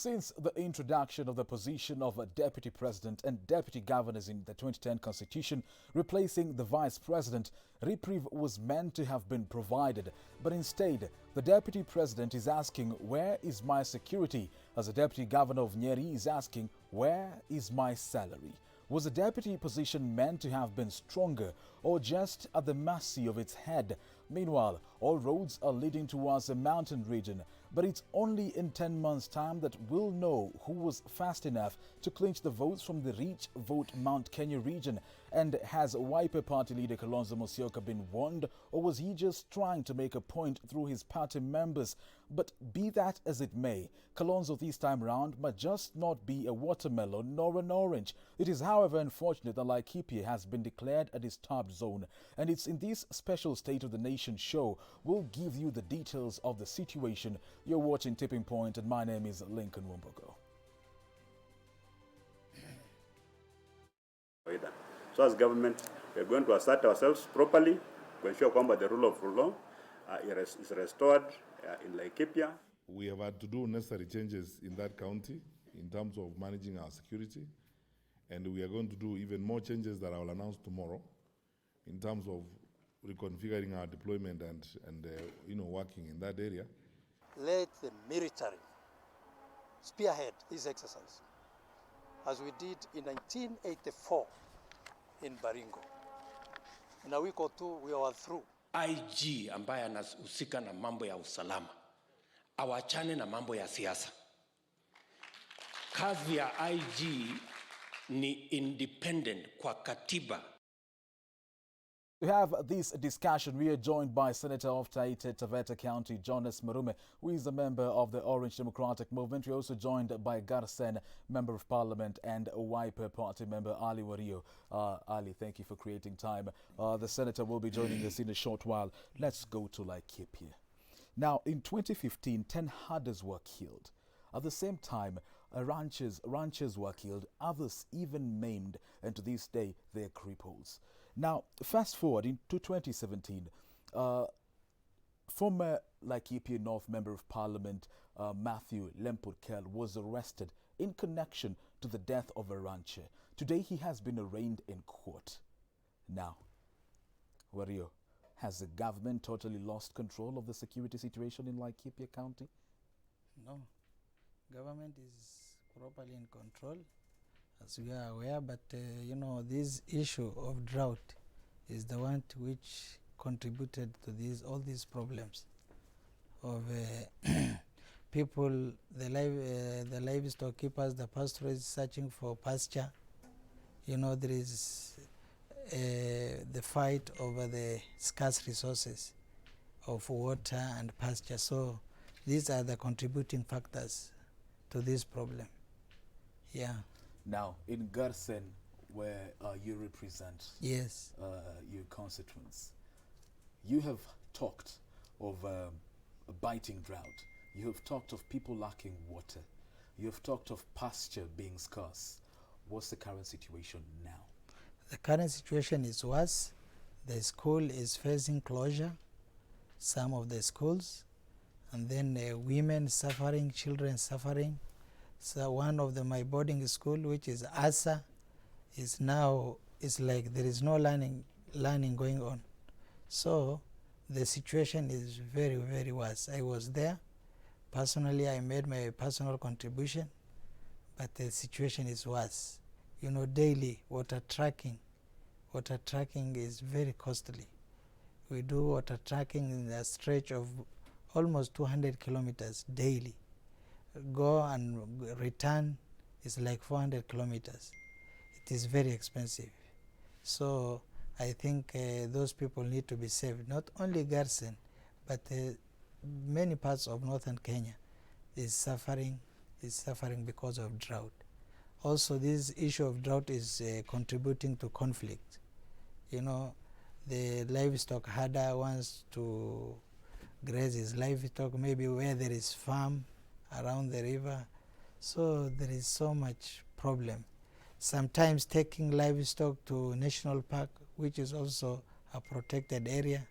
Since the introduction of the position of a deputy president and deputy governors in the 2010 constitution, replacing the vice president, reprieve was meant to have been provided. But instead, the deputy president is asking, where is my security? As the deputy governor of Nyeri is asking, where is my salary? Was the deputy position meant to have been stronger or just at the mercy of its head? Meanwhile, all roads are leading towards the mountain region, but it's only in 10 months' time that we'll know who was fast enough to clinch the votes from the Reach Vote Mount Kenya region. And has Wiper Party leader Kalonzo Musyoka been warned, or was he just trying to make a point through his party members? But be that as it may, Kalonzo this time round might just not be a watermelon nor an orange. It is, however, unfortunate that Laikipia has been declared a disturbed zone, and it's in this special State of the Nation show we'll give you the details of the situation. You're watching Tipping Point, and my name is Lincoln Wumbogo. So as government, we are going to assert ourselves properly to ensure that the rule of law is restored in Laikipia. We have had to do necessary changes in that county in terms of managing our security, and we are going to do even more changes that I will announce tomorrow in terms of reconfiguring our deployment and working in that area. Let the military spearhead this exercise, as we did in 1984 in Baringo. In a week or two, we are through. IG ambaye anahusika na mambo ya usalama awachane na mambo ya siasa. Kazi ya IG ni independent kwa katiba. To have this discussion, we are joined by Senator of Taita Taveta County, Jonas Marume, who is a member of the Orange Democratic Movement. We are also joined by Garsen, Member of Parliament, and Wiper Party member Ali Wario. Ali, thank you for creating time. The Senator will be joining us in a short while. Let's go to Laikipia. Now, in 2015, 10 herders were killed. At the same time, ranchers were killed, others even maimed, and to this day, they're cripples. Now, fast forward into 2017, former Laikipia North Member of Parliament Matthew Lemput-Kell was arrested in connection to the death of a rancher. Today, he has been arraigned in court. Now, Wario, has the government totally lost control of the security situation in Laikipia County? No, government is properly in control, as we are aware, but this issue of drought is the one which contributed to all these problems of people, the livestock keepers, the pastoralists searching for pasture. There is the fight over the scarce resources of water and pasture. So these are the contributing factors to this problem. Yeah. Now, in Garsen, where you represent yes, your constituents, you have talked of a biting drought. You have talked of people lacking water. You have talked of pasture being scarce. What's the current situation now? The current situation is worse. The school is facing closure, some of the schools, and then women suffering, children suffering. So one of my boarding school, which is ASA, is like there is no learning going on. So the situation is very, very worse. I was there. Personally, I made my personal contribution, but the situation is worse. Daily water tracking is very costly. We do water tracking in a stretch of almost 200 kilometers daily. Go and return is like 400 kilometers. It is very expensive. So I think those people need to be saved. Not only Garsen, but many parts of northern Kenya is suffering because of drought. Also, this issue of drought is contributing to conflict. The livestock herder wants to graze his livestock maybe where there is farm around the river. So there is so much problem. Sometimes taking livestock to national park, which is also a protected area.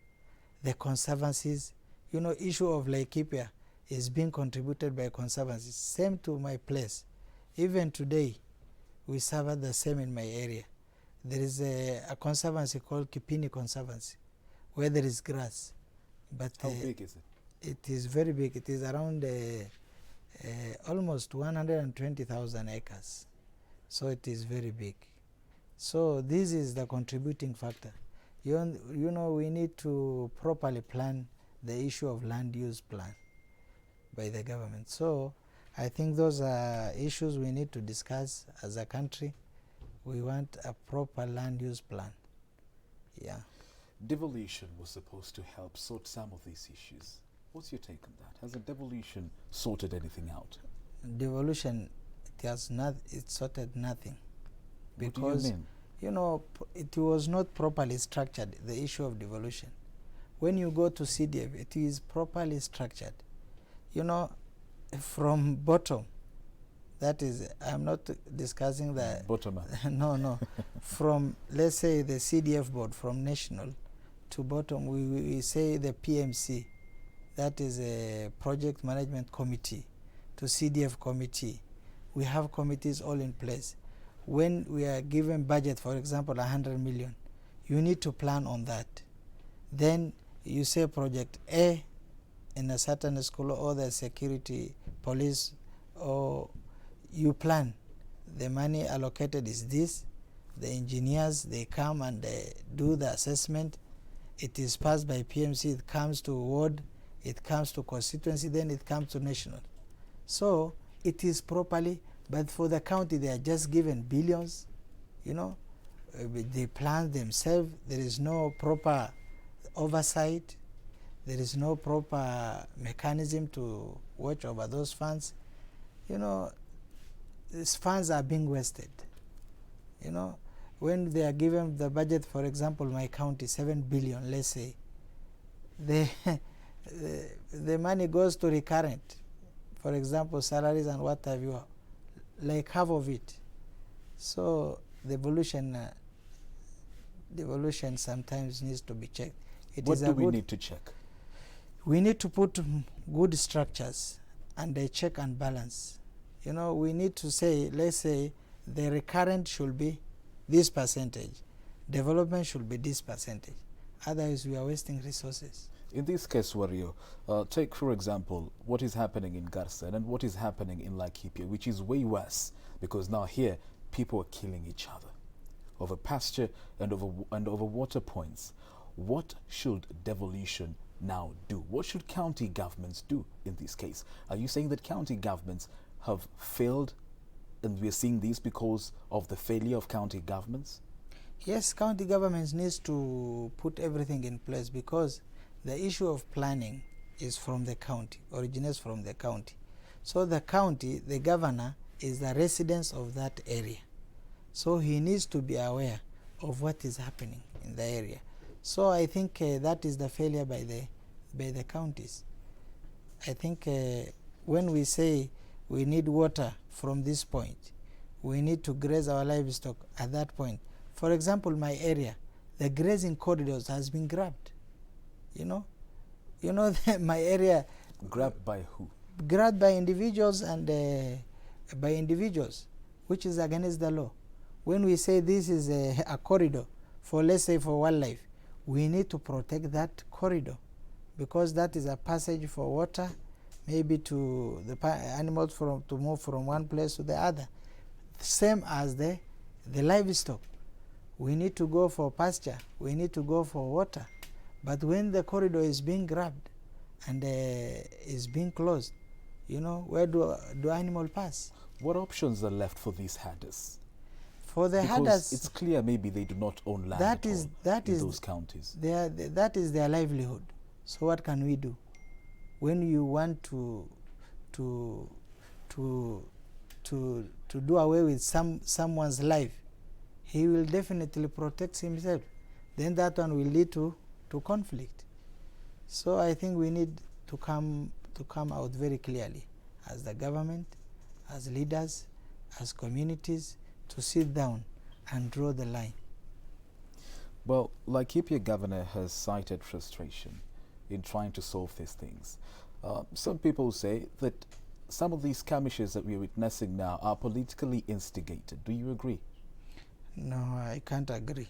The conservancies, issue of Laikipia is being contributed by conservancies. Same to my place. Even today, we suffer the same in my area. There is a conservancy called Kipini Conservancy, where there is grass. But How big is it? it is very big. It is around almost 120,000 acres. So it is very big. So this is the contributing factor. You know, we need to properly plan the issue of land use plan by the government. So I think those are issues we need to discuss as a country. We want a proper land use plan. Yeah. Devolution was supposed to help sort some of these issues. What's your take on that? Has the devolution sorted anything out? Devolution, it has not, it sorted nothing. Because, what do you mean? You know, it was not properly structured, the issue of devolution. When you go to CDF, it is properly structured. You know, from bottom, that is, I'm not discussing the... Bottom up. no. From, let's say, the CDF board, from national to bottom, we say the PMC, that is a project management committee, to CDF committee. We have committees all in place. When we are given budget, for example, 100 million, you need to plan on that. Then you say project A in a certain school or the security police, or you plan. The money allocated is this. The engineers, they come and they do the assessment. It is passed by PMC, it comes to ward, it comes to constituency, then it comes to national. So it is properly, but for the county they are just given billions, you know. They plan themselves. There is no proper oversight. There is no proper mechanism to watch over those funds. You know, these funds are being wasted. You know, when they are given the budget, for example, my county, 7 billion, let's say, the money goes to recurrent. For example, salaries and what have you, like half of it. So the devolution sometimes needs to be checked. What do we need to check? We need to put good structures and a check and balance. You know, we need to say, let's say, the recurrent should be this percentage, development should be this percentage. Otherwise, we are wasting resources. In this case, Wario, take, for example, what is happening in Garsen and what is happening in Laikipia, which is way worse, because now here, people are killing each other over pasture and over water points. What should devolution now do? What should county governments do in this case? Are you saying that county governments have failed, and we are seeing this because of the failure of county governments? Yes, county governments needs to put everything in place, because the issue of planning is from the county, originates from the county. So the county, the governor, is the resident of that area. So he needs to be aware of what is happening in the area. So I think that is the failure by the counties. I think when we say we need water from this point, we need to graze our livestock at that point. For example, my area, the grazing corridors has been grabbed. You know my area. Grabbed by who? Grabbed by individuals and which is against the law. When we say this is a corridor for, let's say, for wildlife, we need to protect that corridor, because that is a passage for water, maybe to the animals to move from one place to the other. Same as the livestock. We need to go for pasture, we need to go for water. But when the corridor is being grabbed and is being closed, you know, where do animals pass? What options are left for these herders? For the because herders, it's clear maybe they do not own land in those counties. That is their livelihood. So what can we do? When you want to do away with someone's life, he will definitely protect himself. Then that one will lead to conflict. So I think we need to come out very clearly as the government, as leaders, as communities, to sit down and draw the line. Well, Laikipia governor has cited frustration in trying to solve these things. Some people say that some of these skirmishes that we're witnessing now are politically instigated. Do you agree? No, I can't agree.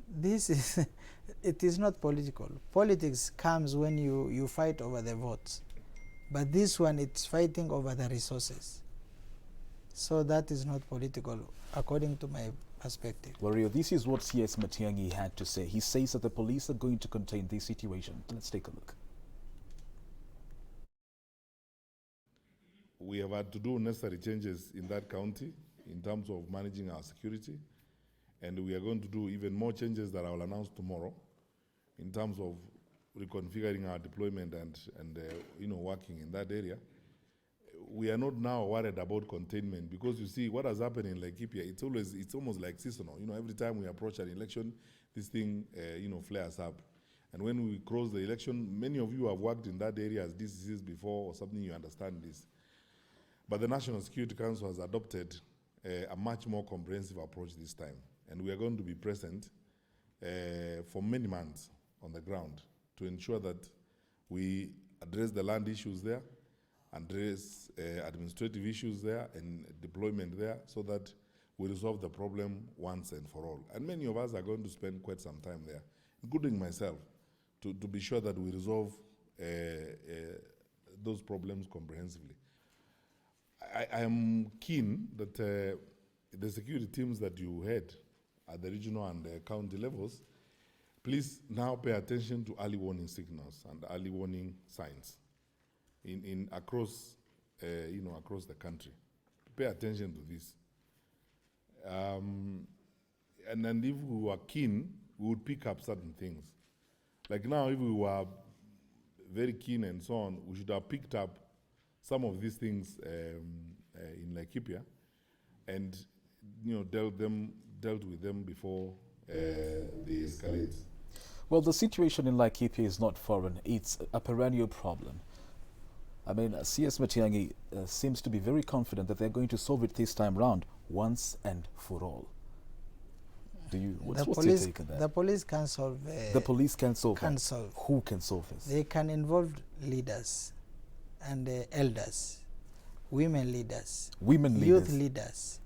This is, it is not political. Politics comes when you fight over the votes. But this one, it's fighting over the resources. So that is not political, according to my perspective. Wario, this is what CS Matiang'i had to say. He says that the police are going to contain this situation. Let's take a look. We have had to do necessary changes in that county in terms of managing our security, and we are going to do even more changes that I will announce tomorrow in terms of reconfiguring our deployment and working in that area. We are not now worried about containment, because you see what has happened in Laikipia. It's almost like seasonal. Every time we approach an election, this thing flares up. And when we cross the election, many of you have worked in that area as DCCs before or something, you understand this. But the National Security Council has adopted a much more comprehensive approach this time. And we are going to be present for many months on the ground to ensure that we address the land issues there, address administrative issues there and deployment there, so that we resolve the problem once and for all. And many of us are going to spend quite some time there, including myself, to be sure that we resolve those problems comprehensively. I am keen that the security teams that you head at the regional and county levels, please now pay attention to early warning signals and early warning signs across the country. Pay attention to this. And if we were keen, we would pick up certain things. Like now, if we were very keen and so on, we should have picked up some of these things in Laikipia and dealt with them before they escalate. Well, the situation in Laikipia is not foreign. It's a perennial problem. I mean, CS Matiang'i seems to be very confident that they're going to solve it this time round, once and for all. What's your take on that? The police can solve. The police can solve. Who can solve this? They can involve leaders and elders, women leaders, youth leaders.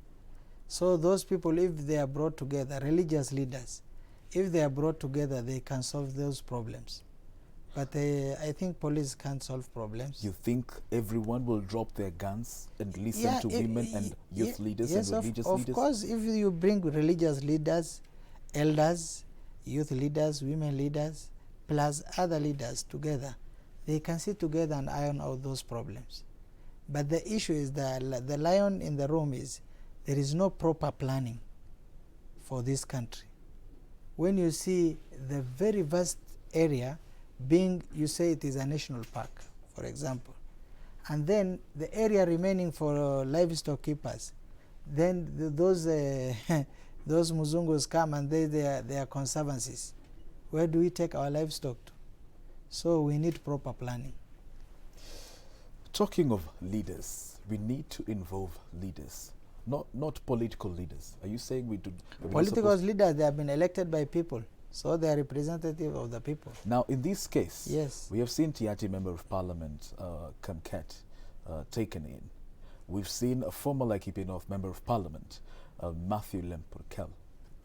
So those people, if they are brought together, religious leaders, if they are brought together, they can solve those problems. But I think police can't solve problems. You think everyone will drop their guns and listen to women and youth leaders and religious leaders? Of course, if you bring religious leaders, elders, youth leaders, women leaders, plus other leaders together, they can sit together and iron out those problems. But the issue is that the lion in the room is there is no proper planning for this country. When you see the very vast area being, you say it is a national park, for example, and then the area remaining for livestock keepers, then those Muzungus come and they are conservancies. Where do we take our livestock to? So we need proper planning. Talking of leaders, we need to involve leaders, not political leaders. Are you saying we do? Political leaders, they have been elected by people, so they are representative of the people. Now, in this case, yes, we have seen Tiaty Member of Parliament, Kamket, taken in. We've seen a former Laikipia North Member of Parliament, Matthew Lemporkel,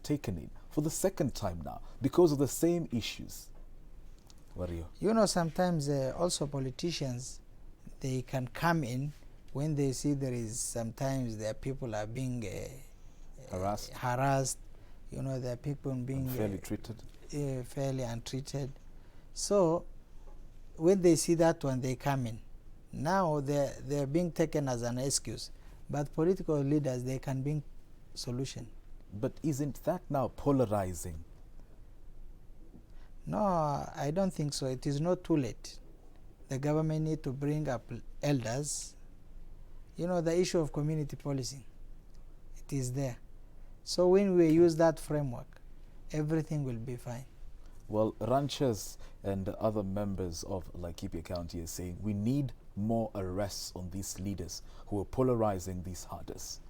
taken in for the second time now because of the same issues. Wario. Sometimes also politicians, they can come in when they see there is sometimes their people are being harassed. There are people being unfairly treated. Fairly untreated. So when they see that one, they come in. Now they're being taken as an excuse. But political leaders, they can bring solution. But isn't that now polarizing? No, I don't think so. It is not too late. The government need to bring up elders. The issue of community policing, it is there. So when we use that framework, everything will be fine. Well, ranchers and other members of Laikipia County are saying we need more arrests on these leaders who are polarizing these herders.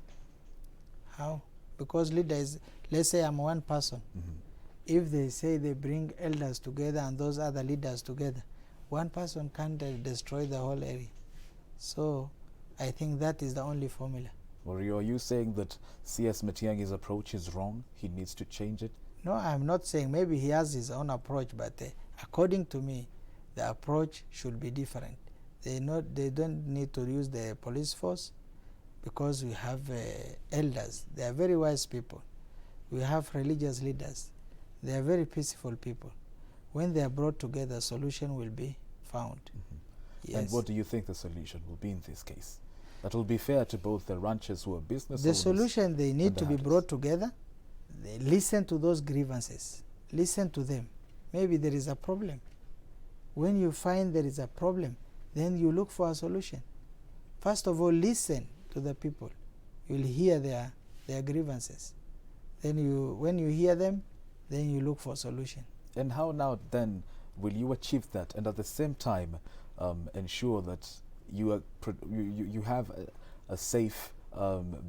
How? Because leaders, let's say I'm one person. If they say they bring elders together and those other leaders together, one person can't destroy the whole area. So I think that is the only formula. Or are you saying that CS Matiang'i's approach is wrong? He needs to change it? No, I'm not saying. Maybe he has his own approach, but according to me, the approach should be different. They don't need to use the police force, because we have elders. They are very wise people. We have religious leaders. They are very peaceful people. When they are brought together, a solution will be found. Yes. And what do you think the solution will be in this case? That will be fair to both the ranchers who are business The owners. solution, they need and to the be hatters. brought together. They listen to those grievances. Listen to them. Maybe there is a problem. When you find there is a problem, then you look for a solution. First of all, listen to the people. You'll hear their grievances. Then when you hear them, then you look for a solution. And how now then will you achieve that, and at the same time ensure that you have a safe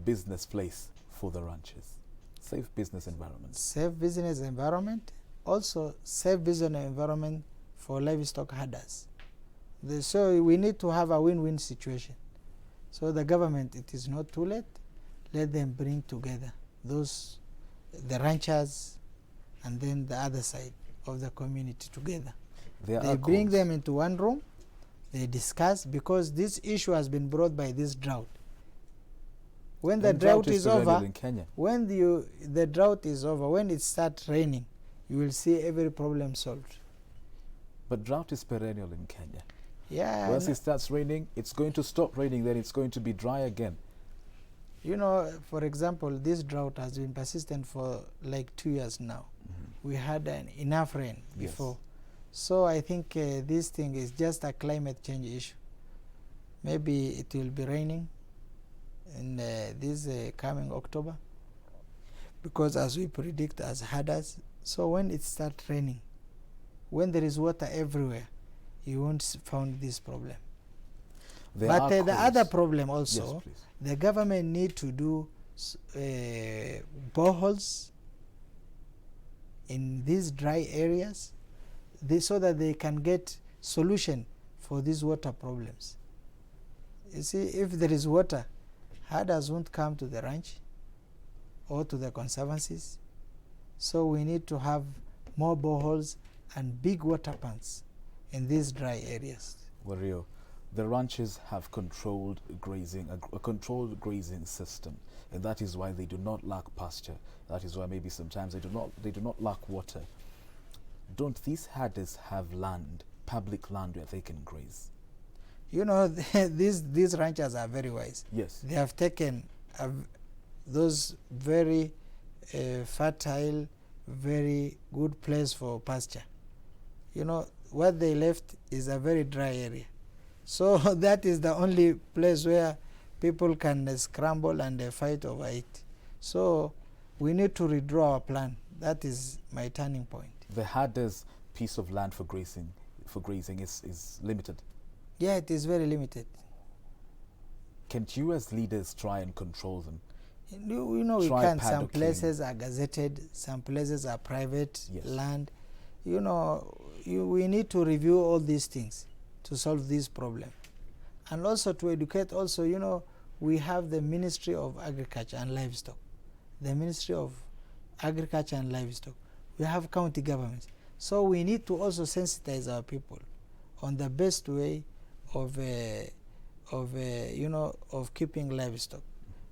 business place for the ranchers, safe business environment? Safe business environment, also safe business environment for livestock herders. So we need to have a win-win situation. So the government, it is not too late. Let them bring together the ranchers, and then the other side of the community together. They bring them into one room. They discuss, because this issue has been brought by this drought. When the drought is over, in Kenya. when the drought is over, when it starts raining, you will see every problem solved. But drought is perennial in Kenya. Yeah. Once it starts raining, it's going to stop raining, then it's going to be dry again. You know, for example, this drought has been persistent for like 2 years now. We had enough rain before. So I think this thing is just a climate change issue. Maybe it will be raining in this coming October, because as we predict as herders, so when it starts raining, when there is water everywhere, you won't find this problem. But the other problem also, yes, the government need to do boreholes in these dry areas, so that they can get solution for these water problems. You see, if there is water, herders won't come to the ranch or to the conservancies. So we need to have more boreholes and big water pans in these dry areas. Wario, the ranchers have controlled grazing, a controlled grazing system, and that is why they do not lack pasture. That is why maybe sometimes they do not lack water. Don't these herders have land, public land, where they can graze? You know, these ranchers are very wise. Yes. They have taken those very fertile, very good place for pasture. You know, what they left is a very dry area. So that is the only place where people can scramble and fight over it. So we need to redraw our plan. That is my turning point. The herders' piece of land for grazing is limited. Yeah, it is very limited. Can't you as leaders try and control them? You know, we Try can't. Some paddocking. places are gazetted, some places are private Yes. land. You know, we need to review all these things to solve this problem. And also to educate also, you know, we have the Ministry of Agriculture and Livestock. The Ministry of Agriculture and Livestock. We have county governments. So we need to also sensitize our people on the best way of keeping livestock.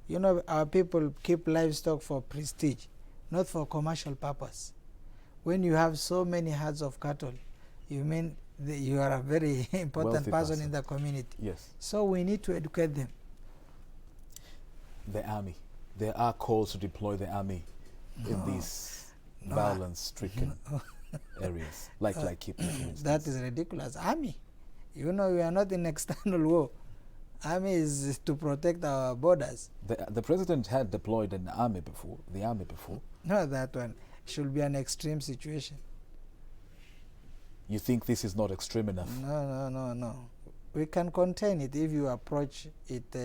You know, our people keep livestock for prestige, not for commercial purpose. When you have so many herds of cattle, you mean you are a very important Wealthy person in the community. Yes. So we need to educate them. The army. There are calls to deploy the army in these violence-stricken areas, like Laikipia, for instance. That is ridiculous. Army. You know, we are not in external war. Army is to protect our borders. The president had deployed the army before. No, that one should be an extreme situation. You think this is not extreme enough? No. We can contain it if you approach it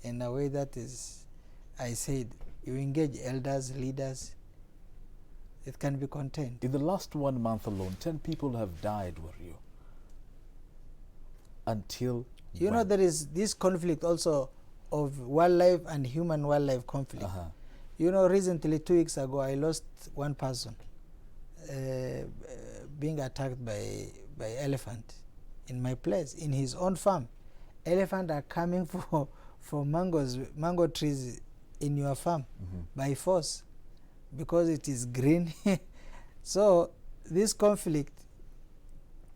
in a way that is, I said, you engage elders, leaders, it can be contained. In the last 1 month alone, 10 people have died, Wario. Until You know, when? there is this conflict also of wildlife and human wildlife conflict. You know, recently 2 weeks ago, I lost one person being attacked by elephant in my place, in his own farm. Elephant are coming for mango trees in your farm by force because it is green. So this conflict,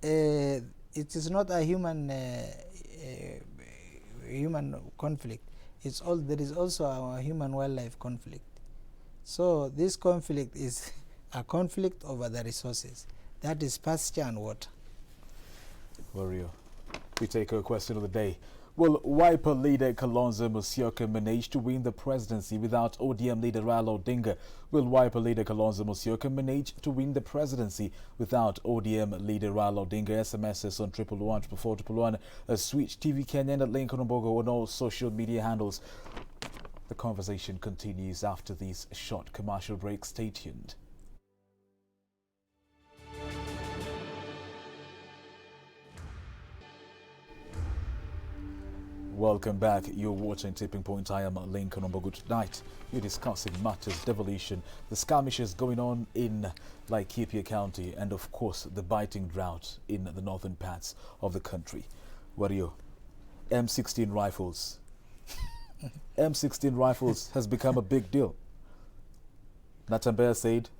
it is not a human conflict. There is also a human wildlife conflict. So this conflict is a conflict over the resources. That is pasture and water. Warrior. We take a question of the day. Will Wiper leader Kalonzo Musyoka manage to win the presidency without ODM leader Raila Odinga? Will Wiper leader Kalonzo Musyoka manage to win the presidency without ODM leader Raila Odinga? SMSs on 111 111, Switch TV Kenya and at Lincoln Ombogo on all social media handles. The conversation continues after these short commercial breaks. Stay tuned. Welcome back. You're watching Tipping Point. I am Lincoln Ombogo. Tonight, we're discussing matters devolution, the skirmishes going on in Laikipia County, and of course, the biting drought in the northern parts of the country. What are you? M16 rifles. M16 rifles has become a big deal. Natembeya said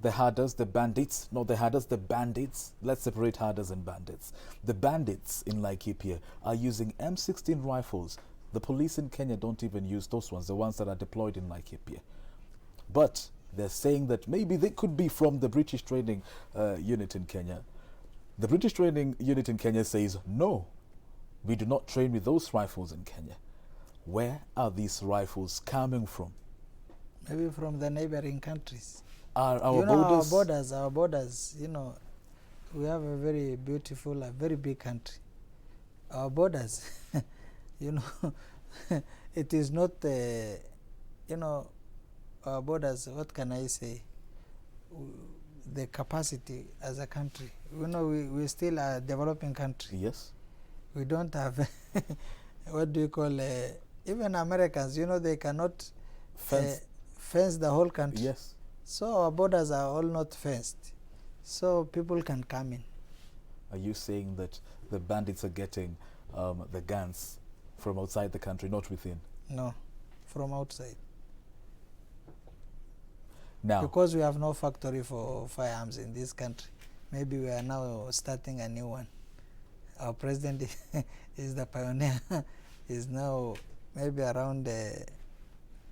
the herders, the bandits, not the herders, the bandits. Let's separate herders and bandits. The bandits in Laikipia are using M16 rifles. The police in Kenya don't even use those ones, the ones that are deployed in Laikipia. But they're saying that maybe they could be from the British training unit in Kenya. The British training unit in Kenya says, no, we do not train with those rifles in Kenya. Where are these rifles coming from? Maybe from the neighboring countries. Are our borders? Our borders, you know, we have a very beautiful, a very big country. Our borders, you know, it is not, you know, our borders, what can I say? The capacity as a country. You know, we still are a developing country. Yes. We don't have, what do you call, even Americans, you know, they cannot fence the whole country. Yes. So our borders are all not fenced. So people can come in. Are you saying that the bandits are getting the guns from outside the country, not within? No, from outside. Now, because we have no factory for firearms in this country, maybe we are now starting a new one. Our president is the pioneer. Is now maybe around,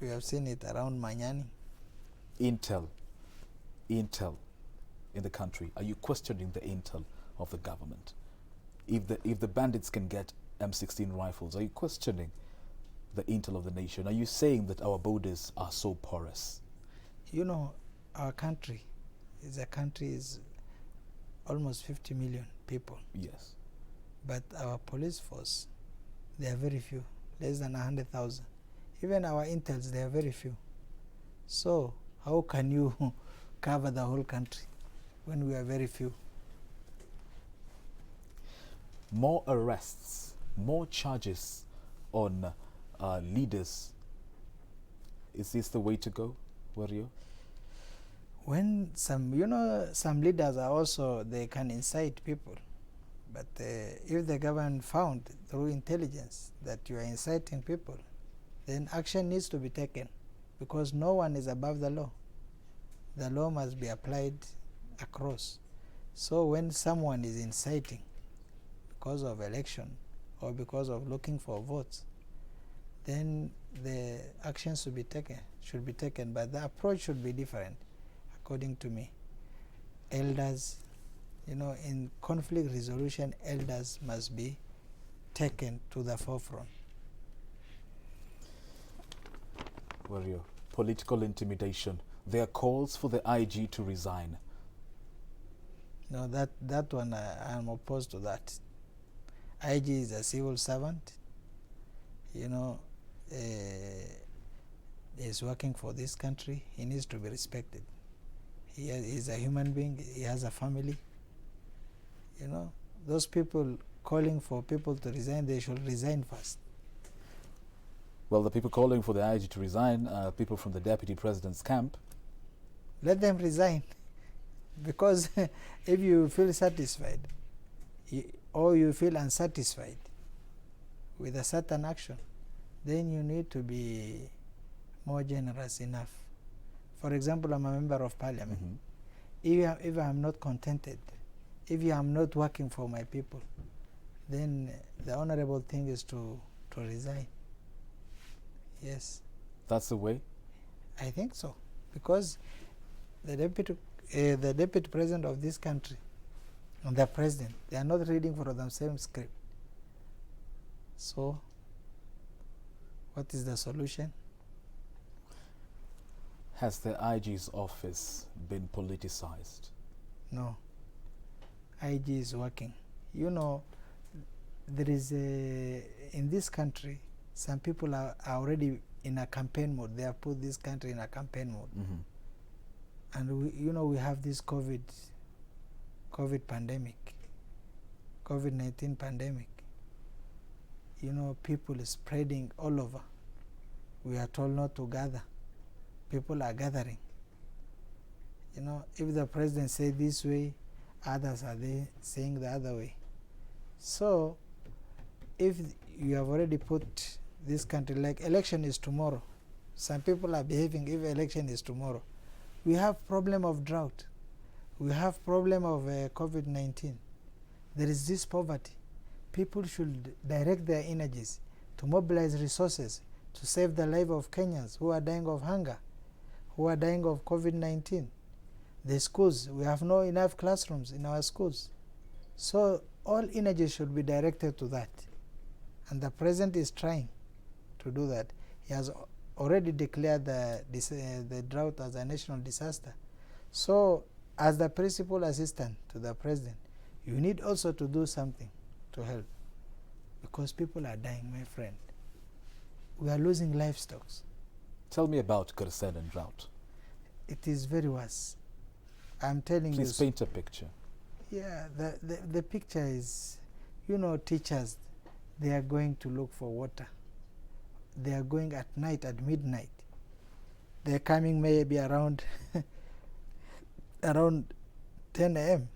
we have seen it around Manyani. Intel in the country. Are you questioning the intel of the government? If the bandits can get M16 rifles, are you questioning the intel of the nation? Are you saying that our borders are so porous? You know, our country is almost 50 million people. Yes. But our police force, they are very few, less than 100,000. Even our intels, they are very few. So how can you cover the whole country when we are very few? More arrests, more charges on leaders. Is this the way to go, Wario? When some leaders are also, they can incite people. But if the government found through intelligence that you are inciting people, then action needs to be taken, because no one is above the law. The law must be applied across. So when someone is inciting because of election or because of looking for votes, then the action should be taken, but the approach should be different, according to me. Elders, you know, in conflict resolution, elders must be taken to the forefront. Wario, political intimidation. There are calls for the IG to resign. No, that one I am opposed to that. IG is a civil servant. You know, is working for this country. He needs to be respected. He is a human being. He has a family. You know, those people calling for people to resign, they should resign first. Well, the people calling for the IG to resign are people from the Deputy President's camp. Let them resign. Because if you feel satisfied or you feel unsatisfied with a certain action, then you need to be more generous enough. For example, I'm a member of parliament. If I'm not contented, if I'm not working for my people, then the honorable thing is to resign. Yes. That's the way? I think so. Because the deputy president of this country and the president, they are not reading for the same script. So, what is the solution? Has the IG's office been politicized? No. IG is working. You know, there is in this country, some people are already in a campaign mode. They have put this country in a campaign mode. And we have this COVID pandemic, COVID-19 pandemic. People is spreading all over. We are told not to gather. People are gathering. If the president said this way, others are there saying the other way. So, if you have already put this country, like election is tomorrow, some people are behaving if election is tomorrow. We have problem of drought. We have problem of COVID-19. There is this poverty. People should direct their energies to mobilize resources to save the life of Kenyans who are dying of hunger, who are dying of COVID-19. The schools, we have not enough classrooms in our schools. So all energy should be directed to that. And the president is trying to do that. He has already declared the drought as a national disaster. So as the principal assistant to the president, you need also to do something to help. Because people are dying, my friend. We are losing livestock. Tell me about Garsen and drought. It is very worse. I'm telling you. Please paint a picture. Yeah, the picture is, teachers, they are going to look for water. They are going at night, at midnight. They're coming maybe around 10 a.m.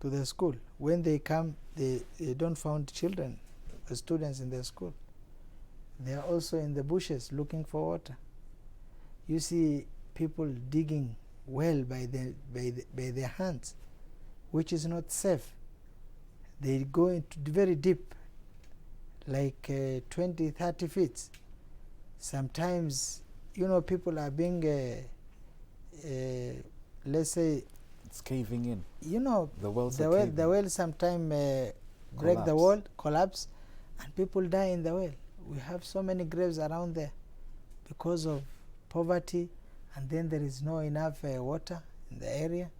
to the school. When they come, they don't find children, students in the school. They are also in the bushes looking for water. You see people digging well by their hands, which is not safe. They go into very deep, like 20, 30 feet. Sometimes, people are being, let's say, it's caving in. The well sometimes break the wall, collapse, and people die in the well. We have so many graves around there because of poverty, and then there is no enough water in the area.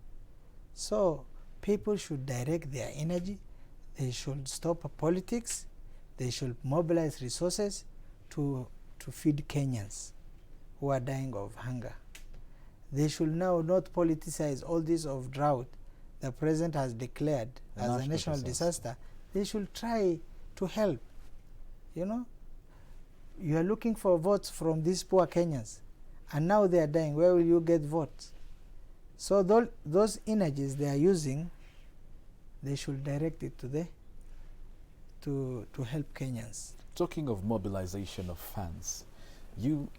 So people should direct their energy. They should stop politics. They should mobilize resources to feed Kenyans who are dying of hunger. They should now not politicize all this of drought the president has declared as a national disaster. They should try to help. You are looking for votes from these poor Kenyans, and now they are dying. Where will you get votes? So those energies they are using, they should direct it to help Kenyans. Talking of mobilization of funds, you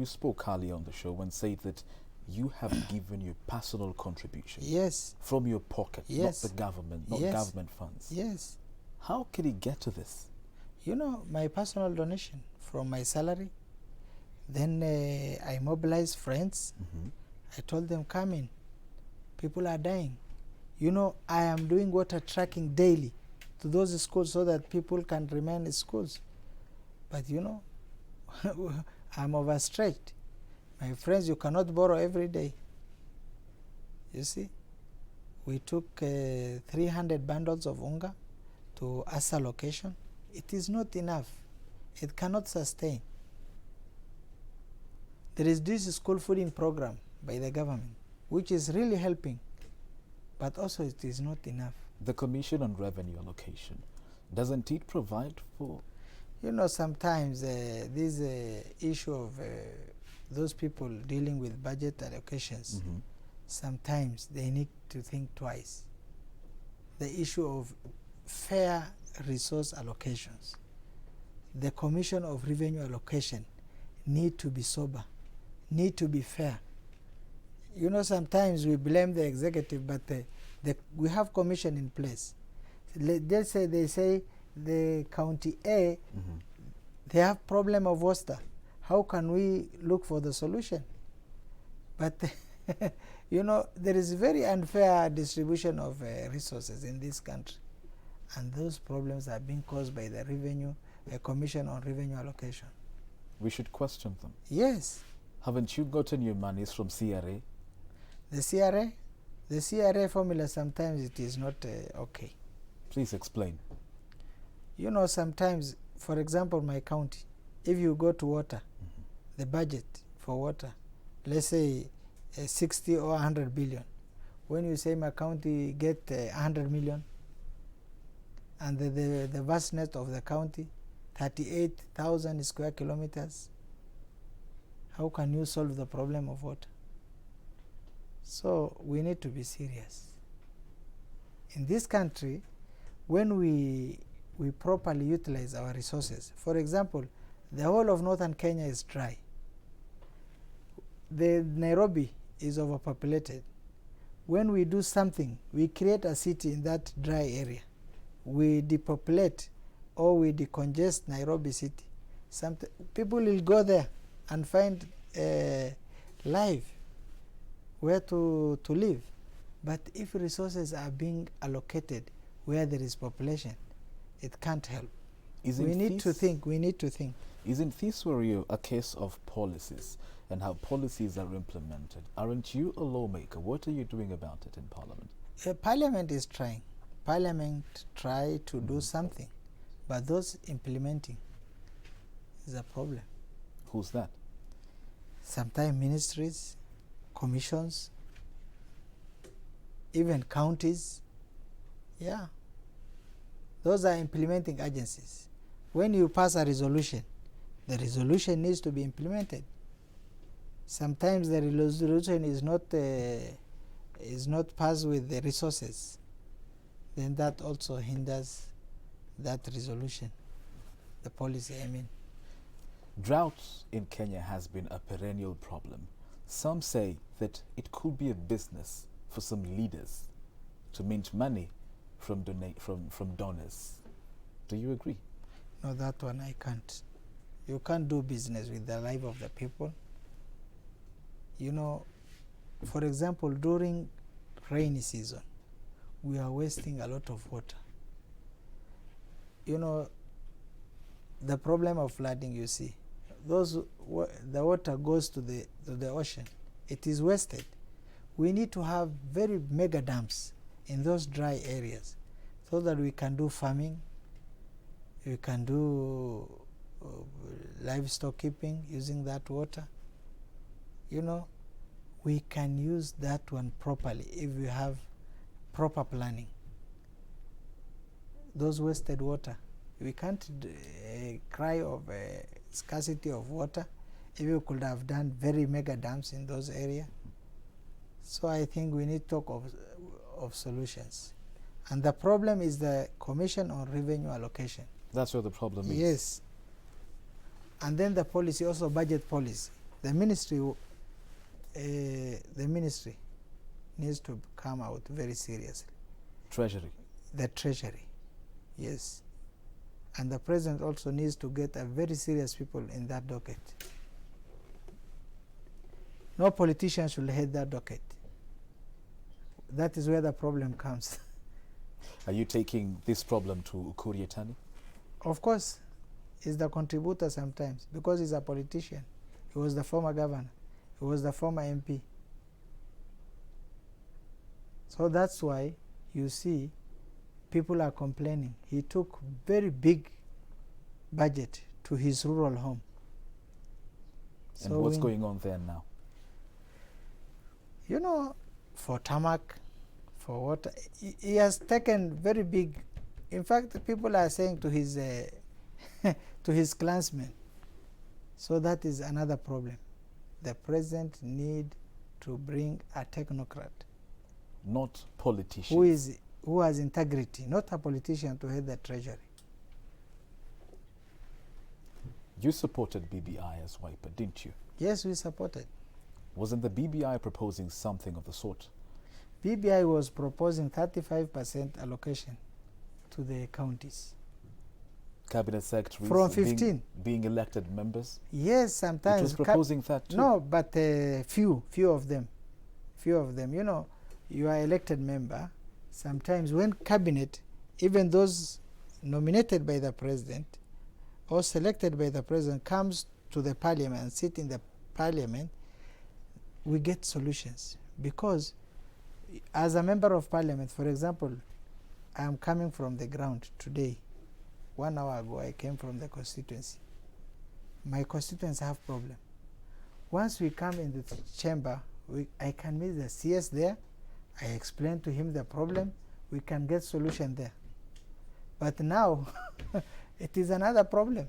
spoke earlier on the show and said that you have given your personal contribution. Yes. From your pocket, yes. Not the government, not yes. government funds. Yes. How can it get to this? My personal donation from my salary. Then I mobilized friends. I told them, come in. People are dying. I am doing water tracking daily to those schools so that people can remain in schools. But I'm overstretched. My friends, you cannot borrow every day. You see? We took 300 bundles of unga to Asa location. It is not enough. It cannot sustain. There is this school feeding program by the government, which is really helping, but also it is not enough. The Commission on Revenue Allocation, Doesn't it provide for... You know, sometimes this issue of those people dealing with budget allocations, sometimes they need to think twice. The issue of fair resource allocations. The Commission of Revenue Allocation need to be sober, need to be fair. You know, sometimes we blame the executive, but we have commission in place. They say the county A, they have problem of water. How can we look for the solution? But you know, there is very unfair distribution of resources in this country, and those problems are being caused by the Commission on Revenue Allocation. We should question them. Yes. Haven't you gotten your monies from CRA? The CRA formula, sometimes it is not okay. Please explain. You know, sometimes, for example, my county, if you go to water, the budget for water, let's say 60 or 100 billion. When you say my county get 100 million, and the vastness of the county, 38,000 square kilometers, how can you solve the problem of water? So we need to be serious. In this country, when we properly utilize our resources, for example, the whole of northern Kenya is dry. The Nairobi is overpopulated. When we do something, we create a city in that dry area. We depopulate or we decongest Nairobi city. People will go there and find life, where to live. But if resources are being allocated where there is population, it can't help. We need to think. Isn't this where a case of policies and how policies are implemented? Aren't you a lawmaker? What are you doing about it in Parliament? Parliament is trying. Parliament try to do something, but those implementing is a problem. Who's that? Sometimes ministries, commissions, even counties. Yeah. Those are implementing agencies. When you pass a resolution, the resolution needs to be implemented. Sometimes the resolution is not passed with the resources. Then that also hinders that resolution, the policy, I mean. Droughts in Kenya has been a perennial problem. Some say that it could be a business for some leaders to mint money from donors. Do you agree? No, that one I can't. You can't do business with the life of the people. You know, for example, during rainy season, we are wasting a lot of water. You know, the problem of flooding, you see, the water goes to the ocean. It is wasted. We need to have very mega dams in those dry areas so that we can do farming, we can do livestock keeping using that water. You know, we can use that one properly if we have proper planning. Those wasted water, we can't cry of scarcity of water if we could have done very mega dams in those areas. So I think we need to talk of solutions. And the problem is the Commission on Revenue Allocation. That's where the problem is. Yes. And then the policy, also budget policy. The ministry needs to come out very seriously. Treasury. The Treasury, yes. And the President also needs to get a very serious people in that docket. No politician should head that docket. That is where the problem comes. Are you taking this problem to Ukur Yatani? Of course, he's the contributor sometimes because he's a politician. He was the former governor. He was the former MP. So that's why you see people are complaining. He took very big budget to his rural home. And so what's going on there now? You know, for tarmac, for water, he has taken very big In fact, people are saying to his to his clansmen. So that is another problem. The president need to bring a technocrat Not politicians. who has integrity, not a politician to head the treasury. You supported BBI as Wiper, didn't you? Yes, we supported. Wasn't the BBI proposing something of the sort? BBI was proposing 35% allocation to the counties. Cabinet secretaries From 15. being elected members? Yes, sometimes. It was proposing that too. No, but few of them. Few of them. You know, you are elected member. Sometimes when cabinet, even those nominated by the president or selected by the president comes to the parliament and sit in the parliament, we get solutions. Because as a member of parliament, for example, I am coming from the ground today. 1 hour ago, I came from the constituency. My constituents have problem. Once we come in the chamber, I can meet the CS there. I explain to him the problem. We can get solution there. But now, it is another problem.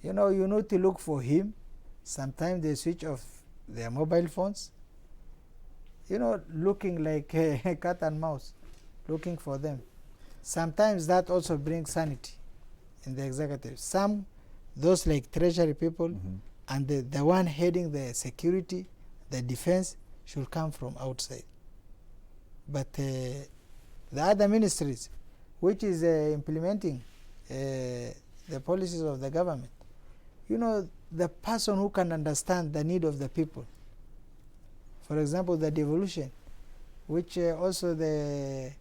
You know, you need to look for him. Sometimes they switch off their mobile phones. You know, looking like a cat and mouse, looking for them. Sometimes that also brings sanity in the executive. Some, those like treasury people, and the one heading the security, the defense, should come from outside. But the other ministries, which is implementing the policies of the government, you know, the person who can understand the need of the people. For example, the devolution, which also the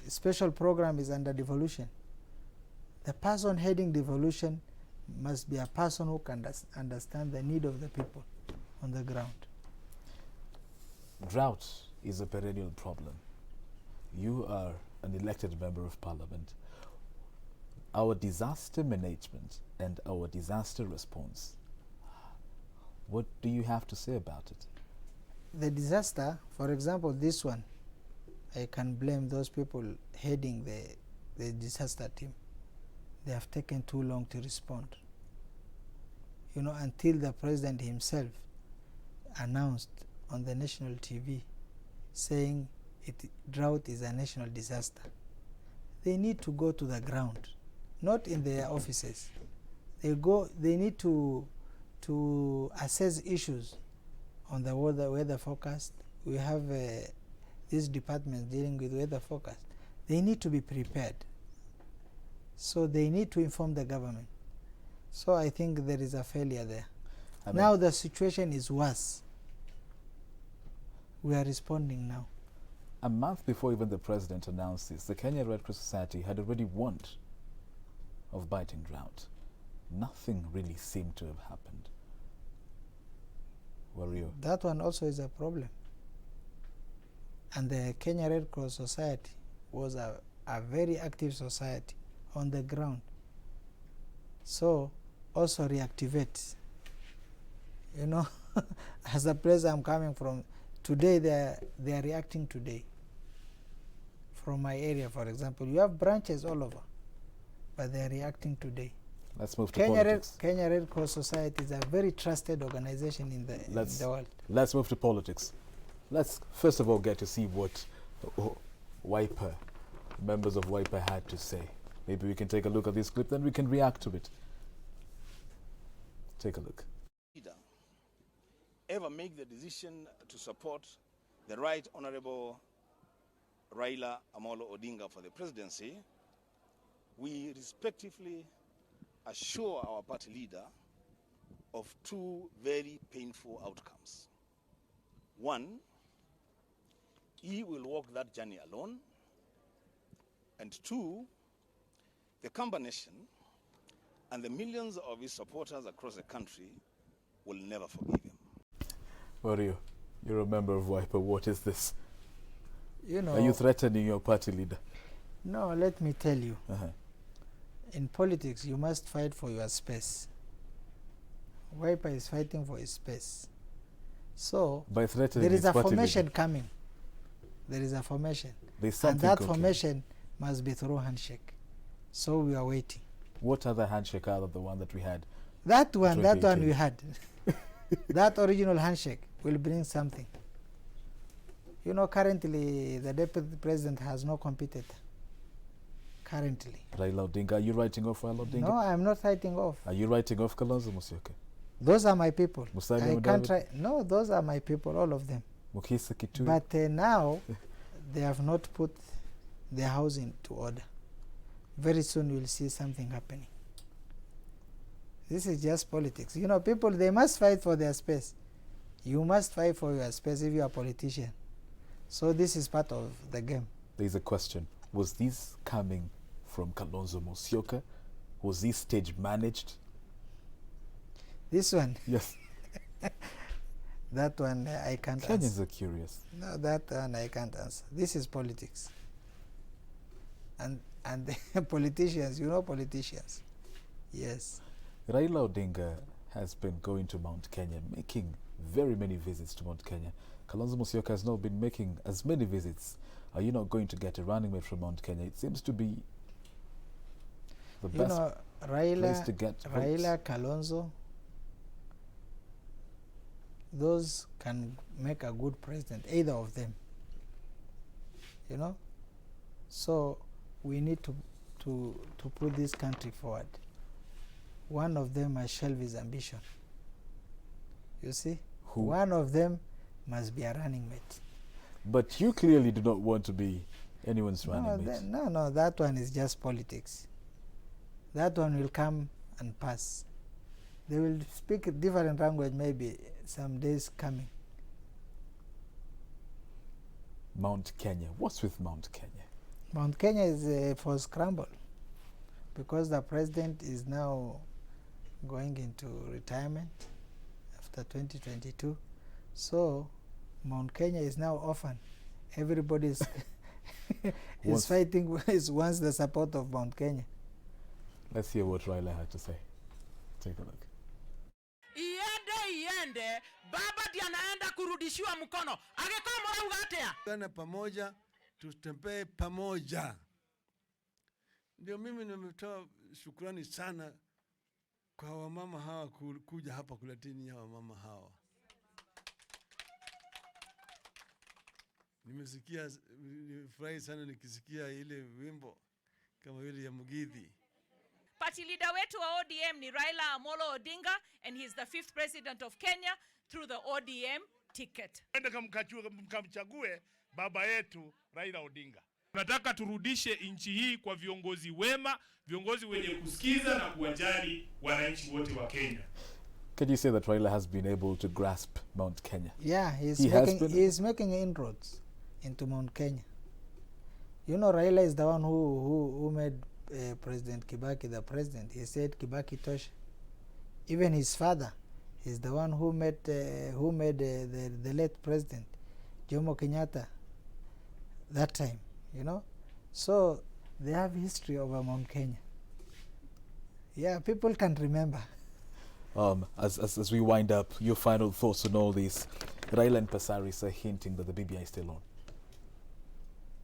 special program is under devolution. The person heading devolution must be a person who can understand the need of the people on the ground. Drought is a perennial problem. You are an elected member of parliament. Our disaster management and our disaster response, what do you have to say about it? The disaster, for example, this one, I can blame those people heading the disaster team. They have taken too long to respond. You know, until the president himself announced on the national TV saying drought is a national disaster. They need to go to the ground, not in their offices. They need to assess issues on the weather forecast. We have these departments dealing with weather forecast. They need to be prepared. So they need to inform the government. So I think there is a failure there. Now the situation is worse. We are responding now. A month before even the president announced this, the Kenya Red Cross Society had already warned of biting drought. Nothing really seemed to have happened. Wario. That one also is a problem. And the Kenya Red Cross Society was a very active society on the ground. So also reactivate. You know, as a place I'm coming from, today they are reacting today. From my area, for example, you have branches all over, but they are reacting today. Let's move to politics. Kenya Red Cross Society is a very trusted organization in the world. Let's move to politics. Let's first of all get to see what Wiper, members of Wiper had to say. Maybe we can take a look at this clip, then we can react to it. Take a look. Ever make the decision to support the Right Honorable Raila Amolo Odinga for the presidency, we respectively assure our party leader of two very painful outcomes. One, he will walk that journey alone. And two, the Kamba Nation and the millions of his supporters across the country will never forgive him. Wario, you're a member of Wiper. What is this? You know, are you threatening your party leader? No, let me tell you. In politics, you must fight for your space. Wiper is fighting for his space. So, by threatening there is a party formation leader coming. There is a formation. There's something and that cooking. formation must be through handshake. So we are waiting. What other handshake other than the one that we had? That one we 2018? had. That original handshake will bring something. You know, currently the deputy president has no competitor. Currently. Raila Odinga, are you writing off Raila Odinga? No, I'm not writing off. Are you writing off Kalonzo Musyoka? Those are my people. Musalia I Mudavadi? can't try. No, those are my people, all of them. Mukisa Kitui? But now they have not put their house into order. Very soon you'll see something happening. This is just politics. You know, people, they must fight for their space. You must fight for your space if you are a politician. So this is part of the game. There's a question. Was this coming from Kalonzo Musyoka? Was this stage managed? This one, Yes. that one I can't answer. Kenyans are curious. No, that one I can't answer. This is politics. And the politicians, you know politicians. Yes. Raila Odinga has been going to Mount Kenya, making very many visits to Mount Kenya. Kalonzo Musyoka has not been making as many visits. Are you not going to get a running mate from Mount Kenya? It seems to be the You best know, place to get Raila, Kalonzo, those can make a good president, either of them. You know? So we need to put this country forward. One of them must shelve his ambition. You see? Who? One of them must be a running mate. But you clearly do not want to be anyone's running mate. No, that one is just politics. That one will come and pass. They will speak a different language maybe some days coming. Mount Kenya. What's with Mount Kenya? Mount Kenya is for scramble because the president is now going into retirement after 2022. So Mount Kenya is now orphan. Everybody is is fighting, wants the support of Mount Kenya. Let's hear what Raila had to say. Take a look. Iende baba ndiye anaenda kurudishiwa mkono. Angekuwa mrauga atia. Tuna pamoja, tutembee pamoja. Ndio mimi nimetoa shukrani sana kwa wamama hawa kuja hapa kuleteni ya wamama hawa. Nimesikia, nimefurahi sana nikisikia ile wimbo kama ile ya Mugithi. Party leader wetu wa ODM ni Raila Amolo Odinga, and he's the 5th president of Kenya through the ODM ticket. Enda mkamchague baba yetu Raila Odinga. Tunataka turudishe nchi hii kwa viongozi wema, viongozi wenye kusikiza na kuwajali wananchi wote wa Kenya. Can you say that Raila has been able to grasp Mount Kenya? Yeah, He is making inroads into Mount Kenya. You know, Raila is the one who made President Kibaki the president. He said Kibaki Tosha. Even his father is the one who made the late president Jomo Kenyatta that time. You know, so they have history over Mount Kenya. Yeah, people can remember. As we wind up, your final thoughts on all this. Raila and Pasaris are hinting that the BBI is still on.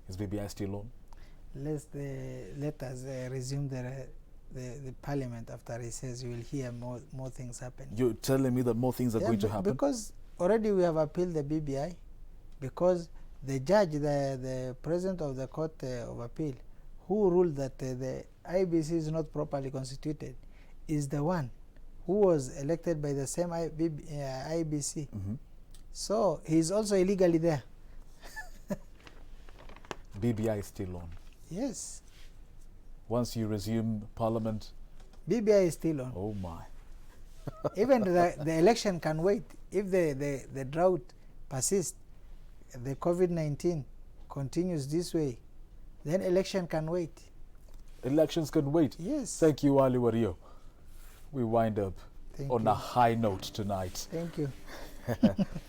Is BBI still on? Let us resume the parliament after recess. You will hear more things happen. You're telling me that more things are going to happen? Because already we have appealed the BBI, because the judge, the president of the court of appeal, who ruled that the IBC is not properly constituted, is the one who was elected by the same IBC. Mm-hmm. So he's also illegally there. BBI is still on. Yes. Once you resume parliament, BBI is still on. oh my. Even the election can wait. If the drought persists, the COVID-19 continues this way, then election can wait. Elections can wait. Yes. Thank you, Ali Wario. We wind up on you. a high note tonight. Thank you.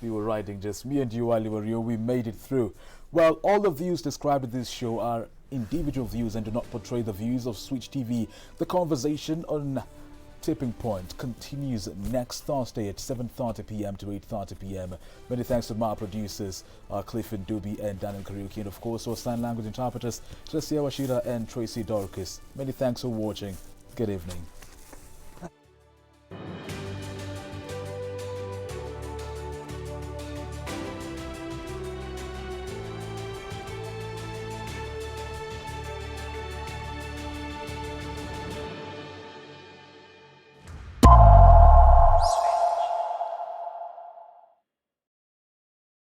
We were riding just me and you, Ali Wario. We made it through. Well, all the views described in this show are individual views and do not portray the views of Switch TV. The conversation on Tipping Point continues next Thursday at 7:30 p.m. to 8:30 p.m. Many thanks to my producers, Clifford Duby and Daniel Kariuki, and of course our sign language interpreters, Tracia Washira and Tracy Dorcas. Many thanks for watching. Good evening.